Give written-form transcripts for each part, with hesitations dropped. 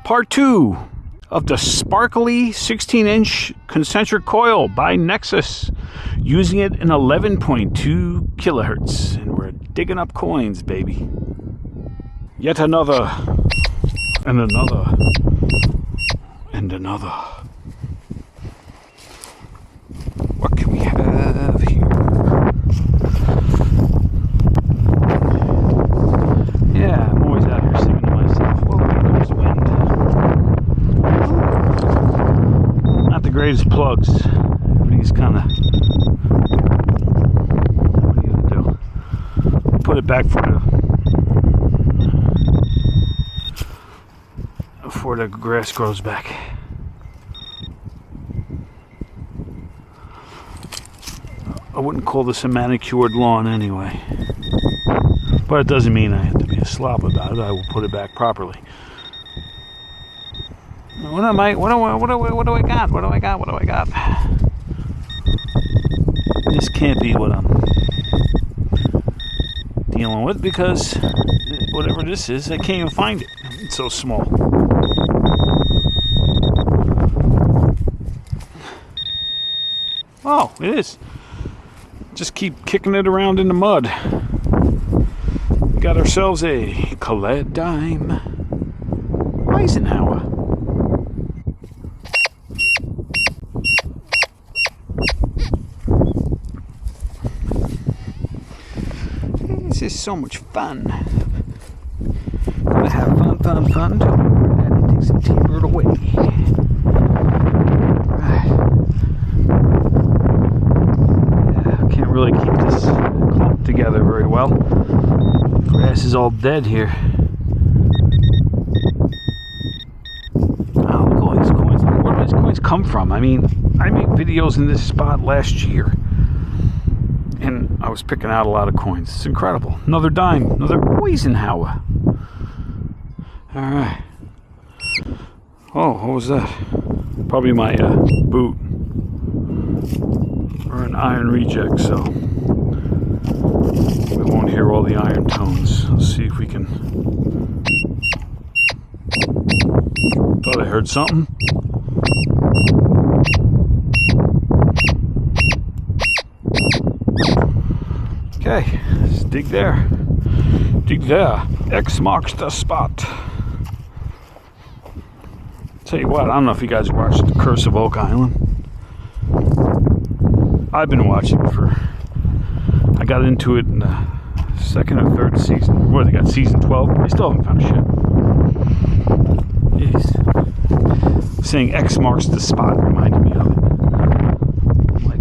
Part 2 of the sparkly 16-inch concentric coil by Nexus, using it in 11.2 kilohertz, and we're digging up coins, baby. Yet another, and another, and another. What can we have here? Yeah, I'm always out here singing to myself. Whoa, there goes the wind. Not the greatest plugs. Everything's kind of... What are you going to do? Put it back before the grass grows back. I wouldn't call this a manicured lawn anyway. But it doesn't mean I have to be a slob about it. I will put it back properly. What do I got? What do I got? This can't be what I'm dealing with, because whatever this is, I can't even find it. It's so small. Oh, it is. Just keep kicking it around in the mud. We got ourselves a Colette dime Eisenhower. This is so much fun. Gonna have fun. And it takes a T-bird away. Right. Yeah, I can't really keep this clump together very well. Grass is all dead here. Oh, look at all these coins. Where do these coins come from? I mean, I made videos in this spot last year, and I was picking out a lot of coins. It's incredible. Another dime, another Eisenhower. All right. Oh, what was that? Probably my boot or an iron reject, so we won't hear all the iron tones. Let's see if we can. Thought I heard something. Okay, let's dig there. Dig there. X marks the spot. Tell you what, I don't know if you guys watched The Curse of Oak Island. I've been watching it I got into it in the second or third season. What, they got season 12? I still haven't found shit. Jeez. Saying X marks the spot reminded me of it. Like,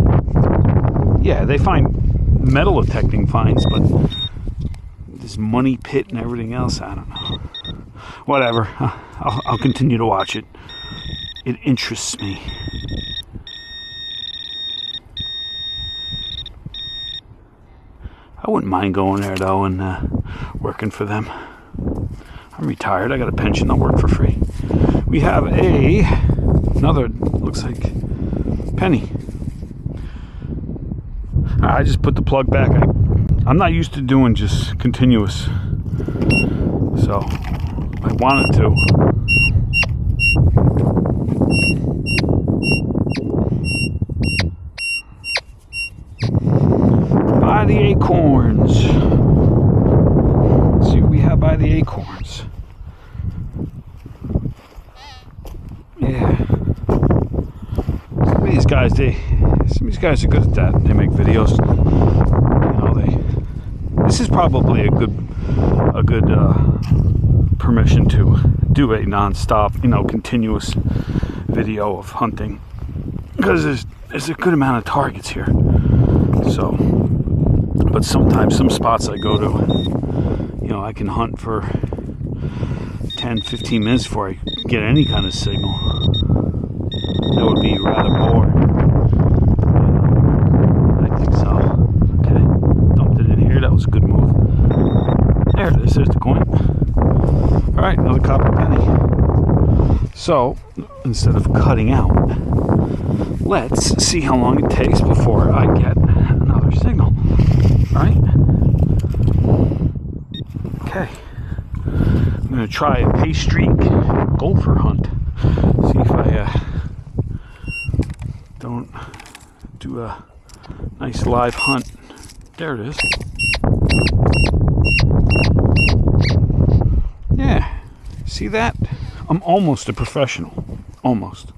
yeah, they find metal detecting finds, but this money pit and everything else, I don't know. Whatever. I'll continue to watch it. It interests me. I wouldn't mind going there though and working for them. I'm retired. I got a pension. I'll work for free. We have another, looks like penny. I just put the plug back. I'm not used to doing just continuous, so I wanted to. By the acorns. Let's see what we have by the acorns. Yeah. Some of these guys are good at that. They make videos. You know, this is probably a good permission to do a non-stop, continuous video of hunting, because there's a good amount of targets here. So, but sometimes some spots I go to, I can hunt for 10-15 minutes before I get any kind of signal. That would be rather boring. I think so. Okay, dumped it in here. That was a good move. There it is. There's the coin. All right, another copper penny. So, instead of cutting out, let's see how long it takes before I get another signal. All right? Okay. I'm going gonna try a pay streak gopher hunt. See if I don't do a nice live hunt. There it is. Yeah, see that? I'm almost a professional. Almost.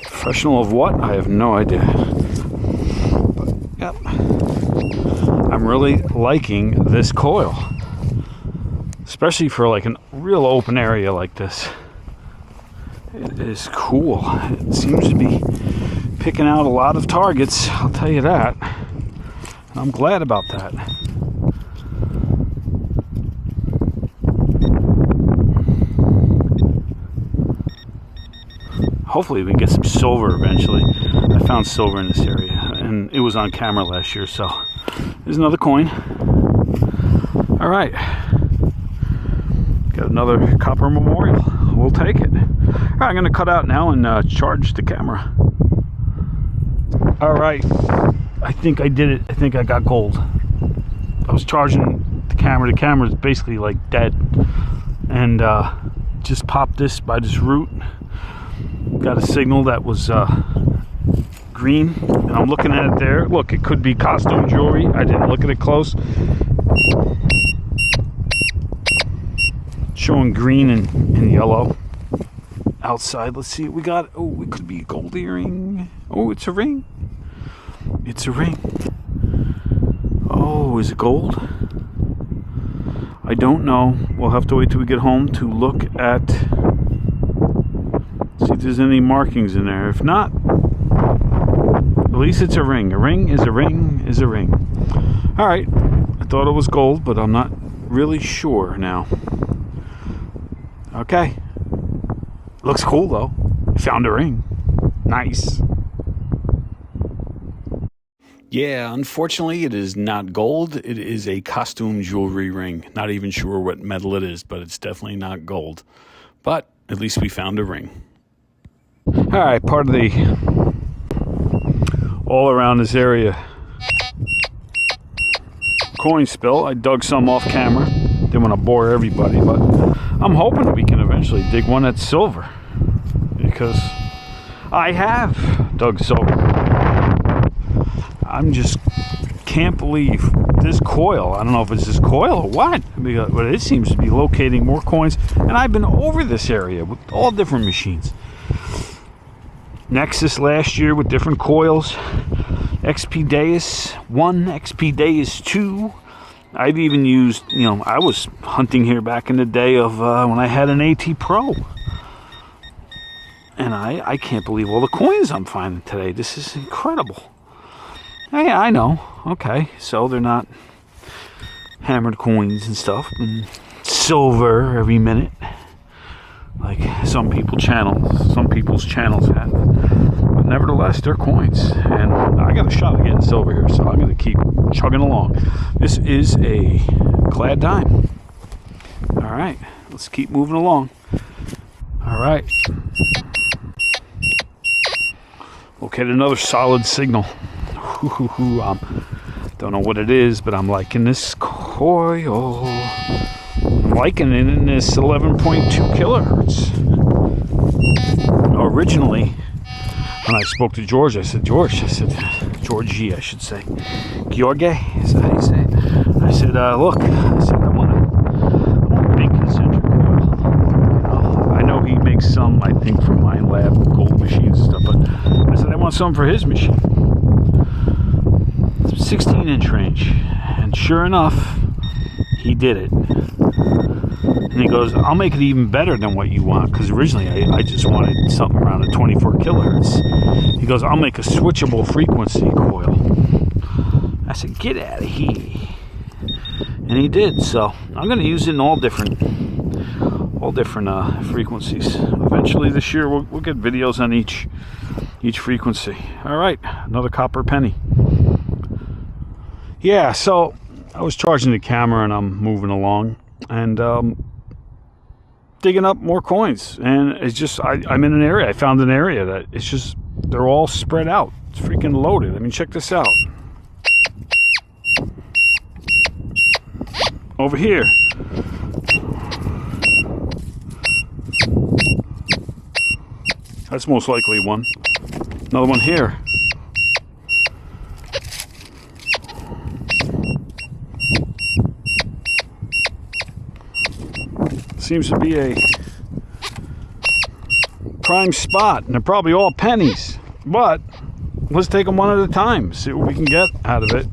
Professional of what? I have no idea. But, yep. I'm really liking this coil. Especially for like a real open area like this. It is cool. It seems to be picking out a lot of targets, I'll tell you that. And I'm glad about that. Hopefully we get some silver eventually. I found silver in this area, and it was on camera last year, so there's another coin. All right, got another copper memorial. We'll take it. All right, I'm gonna cut out now and charge the camera. All right, I think I did it. I think I got gold. I was charging the camera. The camera's basically like dead, and just popped this by this root. Got a signal that was green, and I'm looking at it there. Look, it could be costume jewelry. I didn't look at it close. Showing green and yellow outside. Let's see what we got. Oh, it could be a gold earring. Oh, it's a ring. It's a ring. Oh, is it gold? I don't know. We'll have to wait till we get home to look at, see if there's any markings in there. If not, at least it's a ring. A ring is a ring is a ring. All right. I thought it was gold, but I'm not really sure now. Okay. Looks cool though. I found a ring. Nice. Yeah, unfortunately it is not gold. It is a costume jewelry ring. Not even sure what metal it is, but it's definitely not gold. But at least we found a ring. All right, part of the all around this area coin spill. I dug some off camera. Didn't want to bore everybody, but I'm hoping we can eventually dig one that's silver, because I have dug silver. I'm just can't believe this coil. I don't know if it's this coil or what, but it seems to be locating more coins. And I've been over this area with all different machines. Nexus last year with different coils. XP Deus 1, XP Deus 2. I've even used, I was hunting here back in the day of when I had an AT Pro. And I can't believe all the coins I'm finding today. This is incredible. Hey, I know. Okay, so they're not hammered coins and stuff, and silver every minute, like some people's channels have. But nevertheless, they're coins, and I got a shot at getting silver here, so I'm going to keep chugging along. This is a clad dime. All right, let's keep moving along. All right. Okay, another solid signal. Don't know what it is, but I'm liking this coil. I'm liking it in this 11.2 kilohertz. Originally, when I spoke to George, I said, Georgie, I should say. George, is that how you say it? I said, look, I want a big concentric coil. I know he makes some, I think, from my lab, gold machines and stuff, but I said, I want some for his machine. 16-inch range, and sure enough, he did it. And he goes, I'll make it even better than what you want, because originally I just wanted something around a 24 kilohertz. He goes, I'll make a switchable frequency coil. I said, get out of here. And he did, so I'm going to use it in all different frequencies. Eventually this year we'll get videos on each frequency. All right, another copper penny. Yeah, so I was charging the camera and I'm moving along and digging up more coins. And it's just, I'm in an area. I found an area that it's just, they're all spread out. It's freaking loaded. I mean, check this out. Over here. That's most likely one. Another one here. Seems to be a prime spot, and they're probably all pennies. But let's take them one at a time, see what we can get out of it.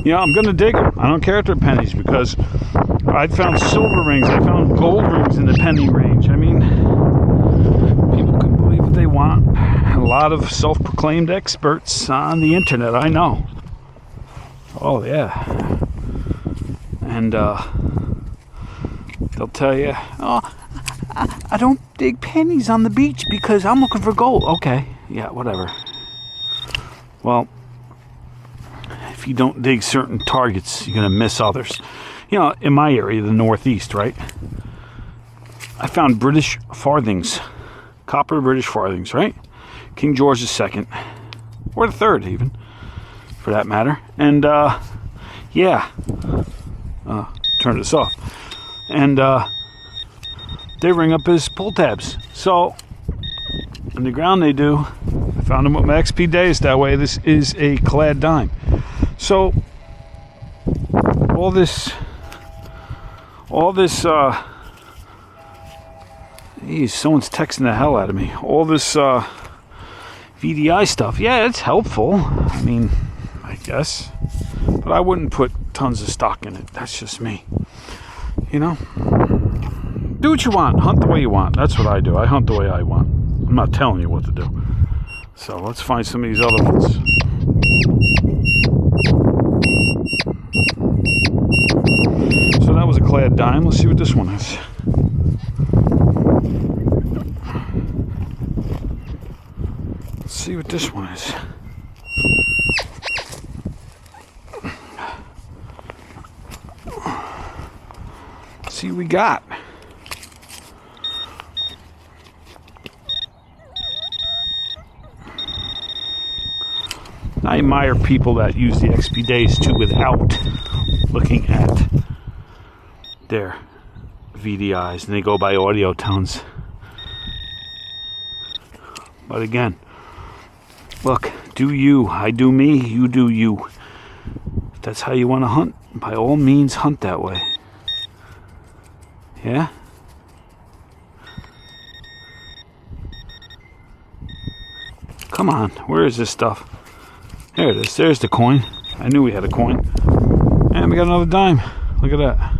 Yeah, I'm gonna dig them. I don't care if they're pennies, because I found silver rings, I found gold rings in the penny range. I mean, people can believe what they want. A lot of self-proclaimed experts on the internet, I know. Oh yeah. And they'll tell you, oh, I don't dig pennies on the beach because I'm looking for gold. Okay, yeah, whatever. Well, if you don't dig certain targets, you're gonna miss others. You know, in my area, the Northeast, right? I found British farthings, copper British farthings, right? King George II, or the third even, for that matter. And yeah, turn this off. And they ring up as pull tabs. So in the ground they do. I found them with my XP days that way. This is a clad dime. So all this geez, someone's texting the hell out of me. All this VDI stuff, yeah, it's helpful. I mean, I guess, but I wouldn't put tons of stock in it. That's just me. You know, do what you want, hunt the way you want. That's what I do. I hunt the way I want. I'm not telling you what to do. So let's find some of these other ones. So that was a clad dime. Let's see what this one is. Let's see what this one is. Let's see what we got. I admire people that use the XP days too without looking at their VDIs, and they go by audio tones. But again, look, do you, I do me, you do you. If that's how you want to hunt, by all means hunt that way. Yeah? Come on, where is this stuff? There it is. There's the coin. I knew we had a coin. And we got another dime. Look at that.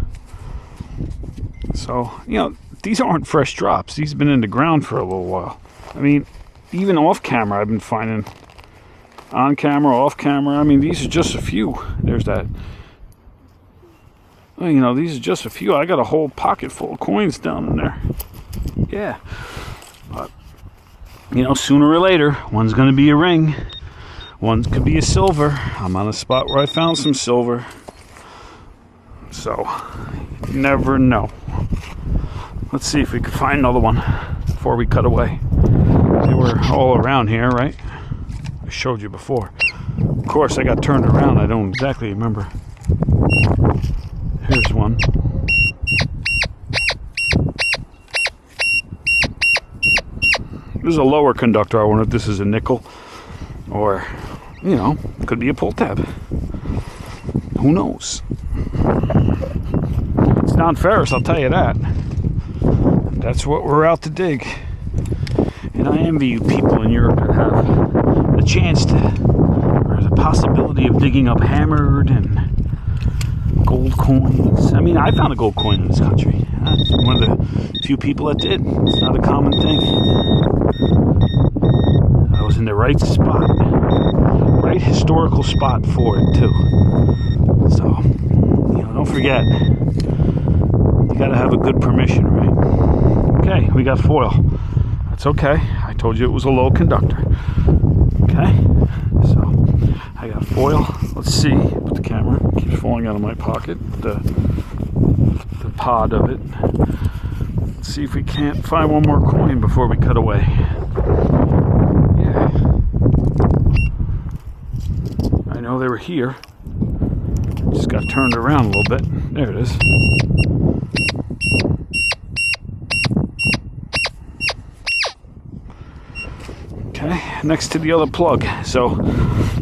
So, you know, these aren't fresh drops. These have been in the ground for a little while. I mean, even off camera I've been finding. On camera, off camera. I mean, these are just a few. There's that. Well, you know, these are just a few. I got a whole pocket full of coins down in there. Yeah. But, you know, sooner or later, one's going to be a ring. One could be a silver. I'm on a spot where I found some silver. So, you never know. Let's see if we can find another one before we cut away. They were all around here, right? I showed you before. Of course, I got turned around. I don't exactly remember. Here's one. This is a lower conductor. I wonder if this is a nickel. Or, you know, could be a pull tab. Who knows? It's non-ferrous, I'll tell you that. That's what we're out to dig. And I envy you people in Europe that have the chance to, or the possibility of digging up hammered and gold coins. I mean, I found a gold coin in this country. I'm one of the few people that did. It's not a common thing. I was in the right spot, right historical spot for it too. So, you know, don't forget, you gotta have a good permission, right? Okay, we got foil. That's okay. I told you it was a low conductor. Okay, so I got foil. Let's see. Put the camera. It keeps falling out of my pocket. The pod of it. Let's see if we can't find one more coin before we cut away. I know they were here. Just got turned around a little bit. There it is. Okay, next to the other plug. So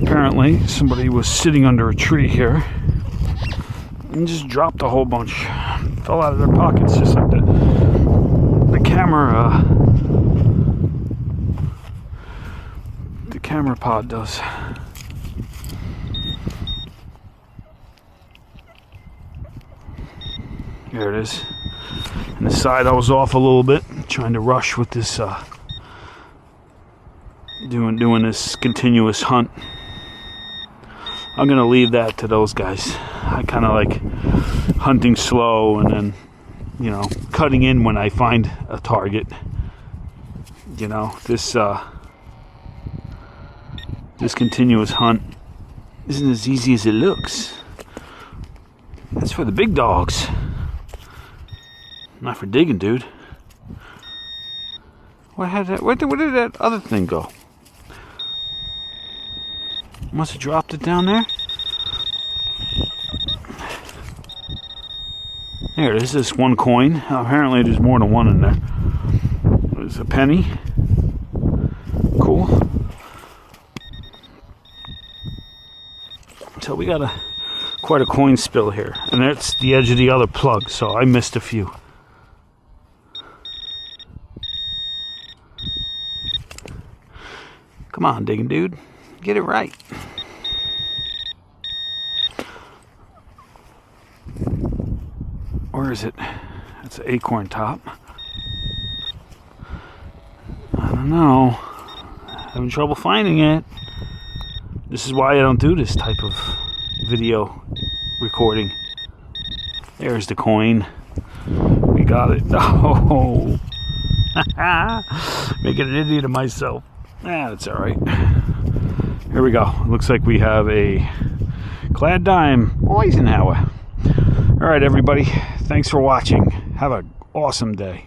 apparently somebody was sitting under a tree here and just dropped a whole bunch. Fell out of their pockets, just like the camera pod does. There it is. And the side I was off a little bit, trying to rush with this doing this continuous hunt. I'm gonna leave that to those guys. I kind of like hunting slow and then, you know, cutting in when I find a target. You know, this continuous hunt isn't as easy as it looks. That's for the big dogs, not for digging, dude. Where did that other thing go? Must have dropped it down there. There it is, this one coin. Apparently there's more than one in there. There's a penny. Cool. So we got quite a coin spill here. And that's the edge of the other plug, so I missed a few. Come on, digging dude. Get it right. Where is it? That's an acorn top. I don't know. Having trouble finding it. This is why I don't do this type of video recording. There's the coin. We got it. Oh. Making an idiot of myself. That's alright. Here we go. Looks like we have a clad dime Eisenhower. Alright, everybody. Thanks for watching. Have an awesome day.